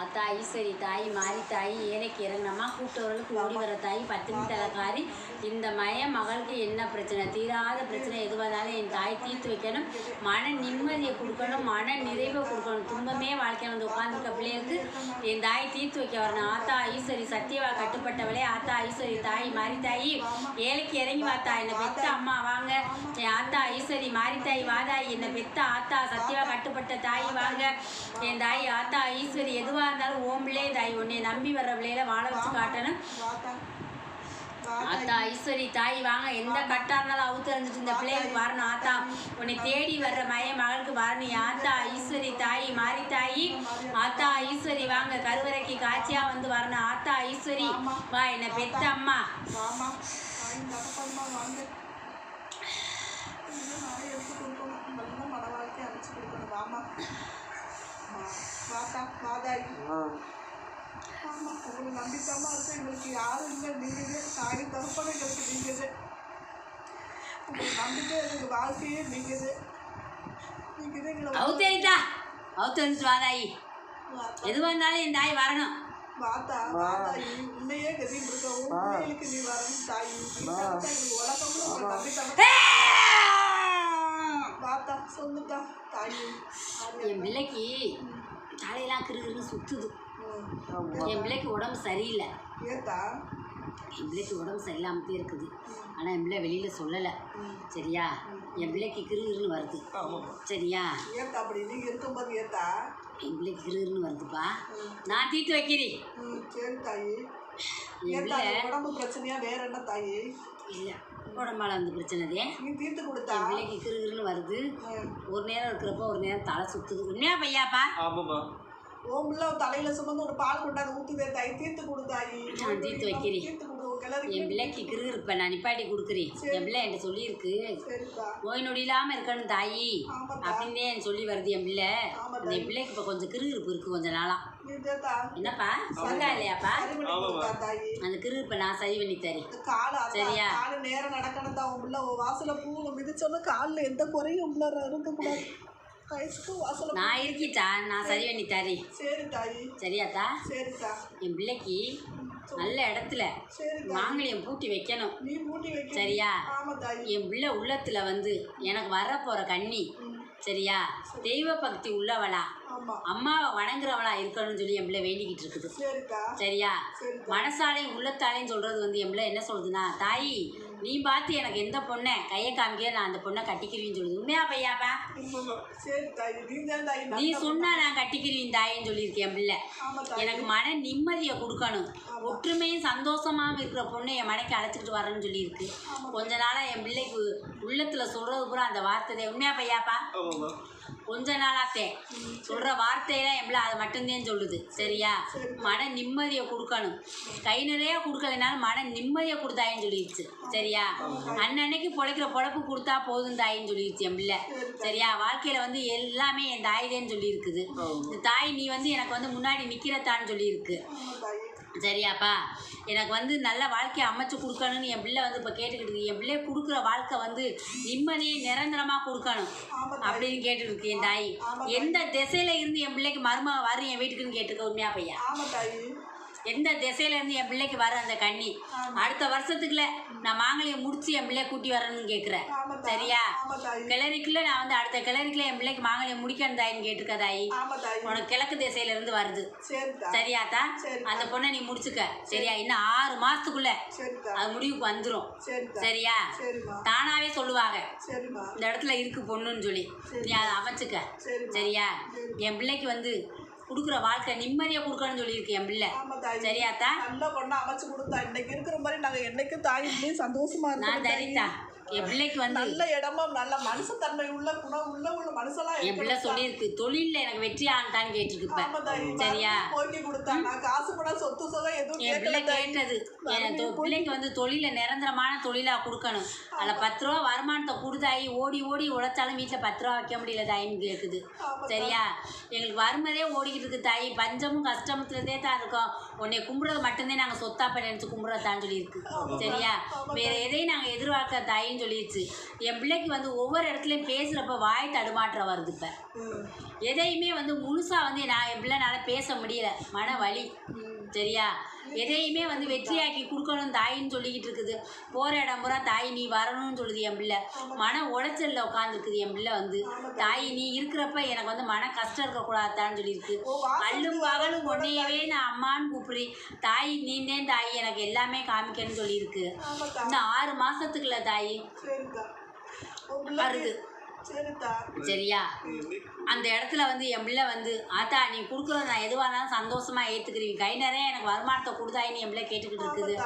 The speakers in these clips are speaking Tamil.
ஆத்தா ஈஸ்வரி தாய் மாறி தாய் ஏழைக்கு இறங்கினம்மா கூப்பிட்டவர்களுக்கு ஓடி வர தாய் பத்தினி தலைக்காரி இந்த மகளுக்கு என்ன பிரச்சனை தீராத பிரச்சனை எதுவானாலும் என் தாய் தீர்த்து வைக்கணும் மன நிம்மதியை கொடுக்கணும் மன நிறைவை கொடுக்கணும் துன்பமே வாழ்க்கையில் வந்து உட்காந்துருக்க பிள்ளைகளுக்கு என் தாய் தீர்த்து வைக்க வரணும் ஆத்தா ஈஸ்வரி சத்தியவா கட்டுப்பட்டவளே ஆத்தா ஈஸ்வரி தாய் மாறி தாய் ஏழைக்கு இறங்கி வாத்தா என்னை பெத்த அம்மா வாங்க என் ஆத்தா ஈஸ்வரி மாறி தாய் வாதாய் என்னை பெத்த ஆத்தா சத்தியவா கட்டுப்பட்ட தாய் வாங்க என் தாய் ஆத்தா ஈஸ்வரி எதுவாக இருந்தாலும் ஓம்பிளே தாய் உன்னை நம்பி வர்ற பிள்ளையில வாழ வச்சு காட்டணும் ஆத்தா ஈஸ்வரி தாய் வாங்க எந்த கட்டா இருந்தாலும் அவுத்து இருந்துட்டு இந்த பிள்ளைகளுக்கு வரணும் ஆத்தா உன்னை தேடி வர்ற மகளுக்கு வரணும் ஆத்தா ஈஸ்வரி தாய் மாறி தாய் ஆத்தா ஈஸ்வரி வாங்க கருவறைக்கு காட்சியா வந்து வரணும் ஆத்தா ஈஸ்வரி வா என்னை பெத்த அம்மா நம்பிக்காம இருக்கு எங்களுக்கு யாரும் இல்லை நீங்களே தாய் தரப்பன எங்களுக்கு நீங்களே உங்களுக்கு நம்பிக்கை எங்களுக்கு வாழ்க்கையே நீங்களே எங்களை அவுத்தா அவுத்து வாதாயி எதுவாக இருந்தாலும் என் தாய் வரணும் வாத்தா வாதாயி உன்னையே கதின்னு இருக்க உங்களுக்கு நீ வரணும் தாயி எங்களுக்கு உலகம்னு நம்பிக்கை வாத்தா சொல்லுதா தாயி என் பிள்ளைக்கு தலையெல்லாம் கிருகிருன்னு சுற்றுது என் பிள்ளைக்கு உடம்பு சரியில்லை ஏத்தா என் பிள்ளைக்கு உடம்பு சரியில்லாமத்தே இருக்குது ஆனால் என் பிள்ளை வெளியில் சொல்லலை சரியா என் பிள்ளைக்கு கிருகிருன்னு வருது சரியா ஏத்தா அப்படி நீங்கள் இருக்கும்போது ஏத்தா என் பிள்ளைக்கு கிருகிருன்னு வருதுப்பா நான் தீர்த்து வைக்கிறேன் சரி தாயி என் பிள்ளை உடம்பு பிரச்சனையா வேற என்ன தாயி இல்லை உடம்பால் வந்து பிரச்சனைதே நீ தீர்த்து கொடுத்தா என் பிள்ளைக்கு கிருகிருன்னு வருது ஒரு நேரம் இருக்கிறப்ப ஒரு நேரம் தலை சுற்றுது உண்மையா பையாப்பா ஓம்புல தலையில சுமந்து ஒரு பால் கொண்டாந்து ஊத்துதே தாய் தீர்த்து கொடுத்தாயி நான் தீர்த்து வைக்கிறேன் தீர்த்து கொடு கிளறி என் பிள்ளைக்கு கிருகிருப்ப நான் நிப்பாட்டி கொடுக்குறேன் என் பிள்ளை என்கிட்ட சொல்லியிருக்கு சரிப்பா நோய் நொடி இல்லாமல் இருக்கணும் தாயி அப்படின்னே என் சொல்லி வருது என் பிள்ளை என் பிள்ளைக்கு இப்போ கொஞ்சம் கிருகிருப்பு இருக்குது கொஞ்சம் நாளாக என்னப்பா சொல்லுங்க இல்லையாப்பா அந்த கிருகிருப்பை நான் சரி பண்ணி தரேன் சரியா காலு நேரம் நடக்கணும் தான் உள்ள வாசல பூவில் மிதிச்சோன்னா காலில் எந்த குறையும் உள்ள இருக்கக்கூடாது நான் இருக்கீட்டா நான் சரி பண்ணி தரேன் சரி தாயி சரியாத்தா சரிக்கா என் பிள்ளைக்கு நல்ல இடத்துல மாங்கல்யம் பூட்டி வைக்கணும் நீ பூட்டி வைக்க சரியா என் பிள்ளை உள்ளத்துல வந்து எனக்கு வரப்போற கண்ணி சரியா தெய்வ பக்தி உள்ளவளா அம்மாவை வணங்குறவளா இருக்கணும்னு சொல்லி என் பிள்ளை வேண்டிக்கிட்டு இருக்குது சரியா மனசாலையும் உள்ளத்தாலையும் சொல்றது வந்து என் பிள்ளை என்ன சொல்லுதுன்னா தாயி நீ பார்த்து எனக்கு எந்த பொண்ணை கையை காமிக்க நான் அந்த பொண்ணை கட்டிக்கிறேன்னு சொல்லுது உண்மையா பையாப்பா நீ சொன்னா நான் கட்டிக்கிறேன் தாயின்னு சொல்லியிருக்கேன் என் பிள்ளை எனக்கு மன நிம்மதியை கொடுக்கணும் ஒற்றுமையும் சந்தோஷமாகவும் இருக்கிற பொண்ணை என் மனைக்கு அழைச்சிக்கிட்டு வரேன்னு சொல்லியிருக்கு கொஞ்ச நாளாக என் பிள்ளைக்கு உள்ளத்தில் சொல்கிறது பூரா அந்த வார்த்தை உண்மையா பையாப்பா கொஞ்ச நாளாத்தே சொல்கிற வார்த்தையெல்லாம் என் பிள்ளை அதை மட்டும்தான் சொல்லுது சரியா மன நிம்மதியை கொடுக்கணும் கை நிறையா கொடுக்கலைனாலும் மன நிம்மதியை கொடுத்தாயின்னு சொல்லிடுச்சு சரியா அன்னன்னைக்கு பொழைக்கிற பொழப்பு கொடுத்தா போதும் தாயின்னு சொல்லிடுச்சு என் பிள்ளை சரியா வாழ்க்கையில் வந்து எல்லாமே என் தாயிலேன்னு சொல்லியிருக்குது இந்த தாய் நீ வந்து எனக்கு வந்து முன்னாடி நிற்கிறத்தான்னு சொல்லியிருக்கு சரியாப்பா எனக்கு வந்து நல்ல வாழ்க்கையை அமைச்சு கொடுக்கணும்னு என் பிள்ளை வந்து இப்போ கேட்டுக்கிட்டு இருக்கு என் பிள்ளை கொடுக்குற வாழ்க்கை வந்து நிம்மதியை நிரந்தரமாக கொடுக்கணும் அப்படின்னு கேட்டுருக்கு என் தாய் எந்த திசையில இருந்து என் பிள்ளைக்கு மருமக வரும் என் வீட்டுக்குன்னு கேட்டுக்க உண்மையா பையா எந்த திசையிலேருந்து என் பிள்ளைக்கு வர அந்த கண்ணி அடுத்த வருஷத்துக்குள்ள நான் மாங்கலியை முடிச்சு என் பிள்ளைய கூட்டி வரணும்னு கேட்குறேன் சரியா கிளறிக்குள்ள நான் வந்து அடுத்த கிளறிக்குள்ள என் பிள்ளைக்கு மாங்கலியை முடிக்கணும் தாயின்னு கேட்டிருக்க தாயி உனக்கு கிழக்கு திசையிலேருந்து வருது சரியாத்தா அந்த பொண்ணை நீ முடிச்சுக்க சரியா இன்னும் 6 மாதத்துக்குள்ள அது முடிவுக்கு வந்துடும் சரியா தானாவே சொல்லுவாங்க இந்த இடத்துல இருக்கு பொண்ணுன்னு சொல்லி நீ அதை அமைச்சுக்க சரியா என் பிள்ளைக்கு வந்து கொடுக்குற வாழ்க்கை நிம்மதியை கொடுக்கணும்னு சொல்லியிருக்கு என் பிள்ளை சரியாத்தா நல்ல பொண்ணை அமைச்சு கொடுத்தா இன்னைக்கு இருக்கிற மாதிரி நாங்கள் என்னைக்கும் தாயிலேயே சந்தோஷமா இருக்கோம் நான் தரித்தா என் பிள்ளைக்கு வந்து நல்ல இடமா நல்ல மனுஷத்தன்மை உள்ள குணம் உள்ள மனுஷெல்லாம் என் பிள்ளை சொல்லியிருக்கு தொழிலில் எனக்கு வெற்றி ஆண்டான்னு கேட்டிருக்கு சரியா போட்டி கொடுத்தா நான் காசு கூட சொத்து சொல்ல எதுவும் என் பிள்ளை கேட்டது என் பிள்ளைக்கு வந்து தொழிலில் நிரந்தரமான தொழிலாக கொடுக்கணும் அதில் 10 ரூபா வருமானத்தை கொடுத்தாயி ஓடி ஓடி உழைச்சாலும் வீட்டில் 10 ரூபா வைக்க முடியல தாயின்னு கேட்குது சரியா எங்களுக்கு வருமதே ஓடிக்கிட்டு இருக்கு தாயி பஞ்சமும் கஷ்டமுத்துலதே தான் இருக்கோம் உன்னை கும்பிட்றது மட்டும்தான் நாங்கள் சொத்தாப்ப நினச்சி கும்பிட்றதான்னு சொல்லியிருக்கு சரியா வேறு எதையும் நாங்கள் எதிர்பார்க்க தாயின்னு தாயின்னு சொல்லிடுச்சு. என் பிள்ளைக்கு வந்து ஒவ்வொரு இடத்துலையும் பேசுகிறப்ப வாய் தடுமாற்றம் வருது. இப்போ எதையுமே வந்து முழுசாக வந்து நான் என் பிள்ளைனால பேச முடியல, மன வலி. சரியா, எதையுமே வந்து வெற்றியாக்கி கொடுக்கணும் தாயின்னு சொல்லிக்கிட்டு இருக்குது. போகிற இடம் பூரா தாய் நீ வரணும்னு சொல்லுது என் பிள்ளை. மன உளைச்சலில் உட்காந்துருக்குது என் பிள்ளை வந்து. தாய் நீ இருக்கிறப்ப எனக்கு வந்து மன கஷ்டம் இருக்கக்கூடாதான்னு சொல்லியிருக்கு. அல்லும் பகலும் உன்னையவே நான் அம்மான்னு கூப்பிடுறேன். தாய் நீந்தேன் தாய் எனக்கு எல்லாமே காமிக்கணும்னு சொல்லியிருக்கு. இன்னும் 6 மாதத்துக்குள்ள தாய் வருது. சரியா, அந்த இடத்துல வந்து என் பிள்ளை வந்து ஆத்தா நீ கொடுக்குறது நான் எதுவாக இருந்தாலும் சந்தோஷமாக ஏற்றுக்கிறீங்க, கை நிறைய எனக்கு வருமானத்தை கொடுத்தாயின்னு என் பிள்ளை கேட்டுக்கிட்டு இருக்குது.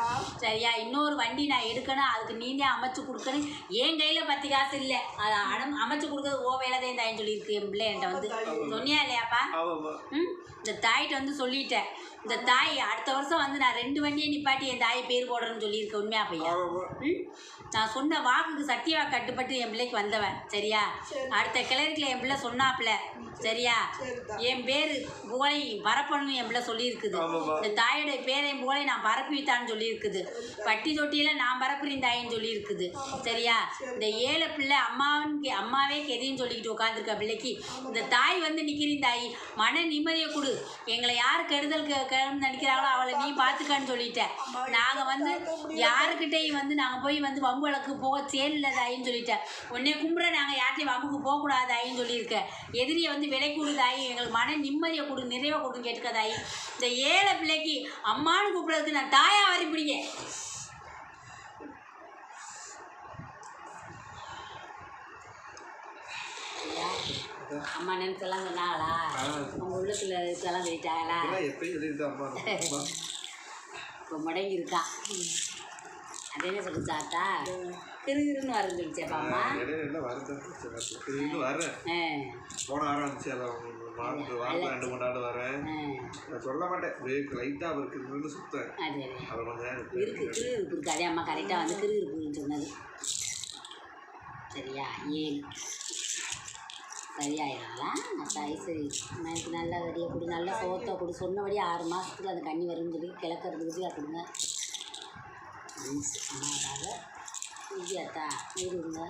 சரியா, இன்னொரு வண்டி நான் எடுக்கணும், அதுக்கு நீந்தே அமைச்சு கொடுக்கணும். என் கையில் 10 காசு இல்லை, அதை அமைச்சு கொடுக்குறது ஓ வேலை தான் தாயின்னு சொல்லியிருக்கு என் பிள்ளை. என்கிட்ட வந்து சொன்னியா இல்லையாப்பா? இந்த தாயிட்ட வந்து சொல்லிட்டேன். இந்த தாய் அடுத்த வருஷம் வந்து நான் 2 வண்டியை நிப்பாட்டி என் தாயை பேர் போடுறேன்னு சொல்லியிருக்கேன். உண்மையா பையா? நான் சொன்ன வாக்குக்கு சத்தியவா கட்டுப்பட்டு என் பிள்ளைக்கு வந்தவன். சரியா, அடுத்த கிளறிக்கில் என் பிள்ளை சொன்னாப்புல. சரியா, என் பேர் புகழை பரப்பணும்னு என் பிள்ளை சொல்லியிருக்குது. இந்த தாயோட பேரை புகழை நான் பரப்பித்தான்னு சொல்லியிருக்குது. பட்டி தொட்டியில் நான் பரப்புறேன் தாயின்னு சொல்லியிருக்குது. சரியா, இந்த 7 பிள்ளை அம்மாவே கெதின்னு சொல்லிக்கிட்டு உட்காந்துருக்க பிள்ளைக்கு இந்த தாய் வந்து நிற்கிறேன் தாய், மன நிம்மதியை கொடு, எங்களை யார் கெடுதல் கிளம்பு நினைக்கிறாங்களோ அவளை நீ பார்த்துக்கான்னு சொல்லிட்டேன். நாங்கள் வந்து யாருக்கிட்டையும் வந்து நாங்கள் போய் வந்து வம்பு வழக்கு போக சேலில் தாயின்னு சொல்லிட்டேன். உடனே கும்பிட நாங்கள் யார்ட்டையும் வம்புக்கு போகக்கூடாது தாயின்னு சொல்லியிருக்கேன். எதிரியை வந்து விலை கொடு தாயி, எங்களுக்கு மன நிம்மதியை கொடு, நிறைவை கொடுன்னு கேட்டுக்க தாயி. இந்த 7 பிள்ளைக்கு அம்மானு கூப்பிட்றதுக்கு நான் தாயா வரி பிடிங்க. அம்மா நினைச்செல்லாம் சொன்னாங்களா? உங்கள் உள்ளுக்குள்ள இதெல்லாம் சொல்லிட்டாங்களா? இப்போ முடங்கி இருக்கான். அது என்ன சொல்லு சாத்தா கிருகிருன்னு வரன்னு சொல்லிச்சேப்பா அம்மா. சொல்ல மாட்டேன், லைட்டாக இருக்குன்னு சுத்தேன். அது இருக்கு கிருகிருப்பு இருக்கு. அதே அம்மா கரெக்டாக வந்து கிருகிருப்புன்னு சொன்னது. சரியா, 7 சரியாயிடலாம். தாய் சரி எனக்கு நல்ல வடியை கொடு, நல்ல சோத்தை கொடு, சொன்னபடி 6 மாதத்துக்கு அந்த கண்ணி வரும்னு சொல்லி கிளக்கிறதுக்கு கொடுங்க. அதாவது உறுதியாத்தா உருங்க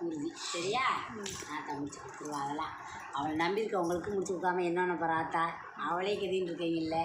உறுதி. சரியா, ஆத்தா முடிச்சு கொடுத்துருவா. அதெல்லாம் அவளை நம்பியிருக்க உங்களுக்கு முடிச்சு கொடுக்காம என்னென்ன பராத்தா அவளே கெதின்னு இருக்கீங்கல்ல.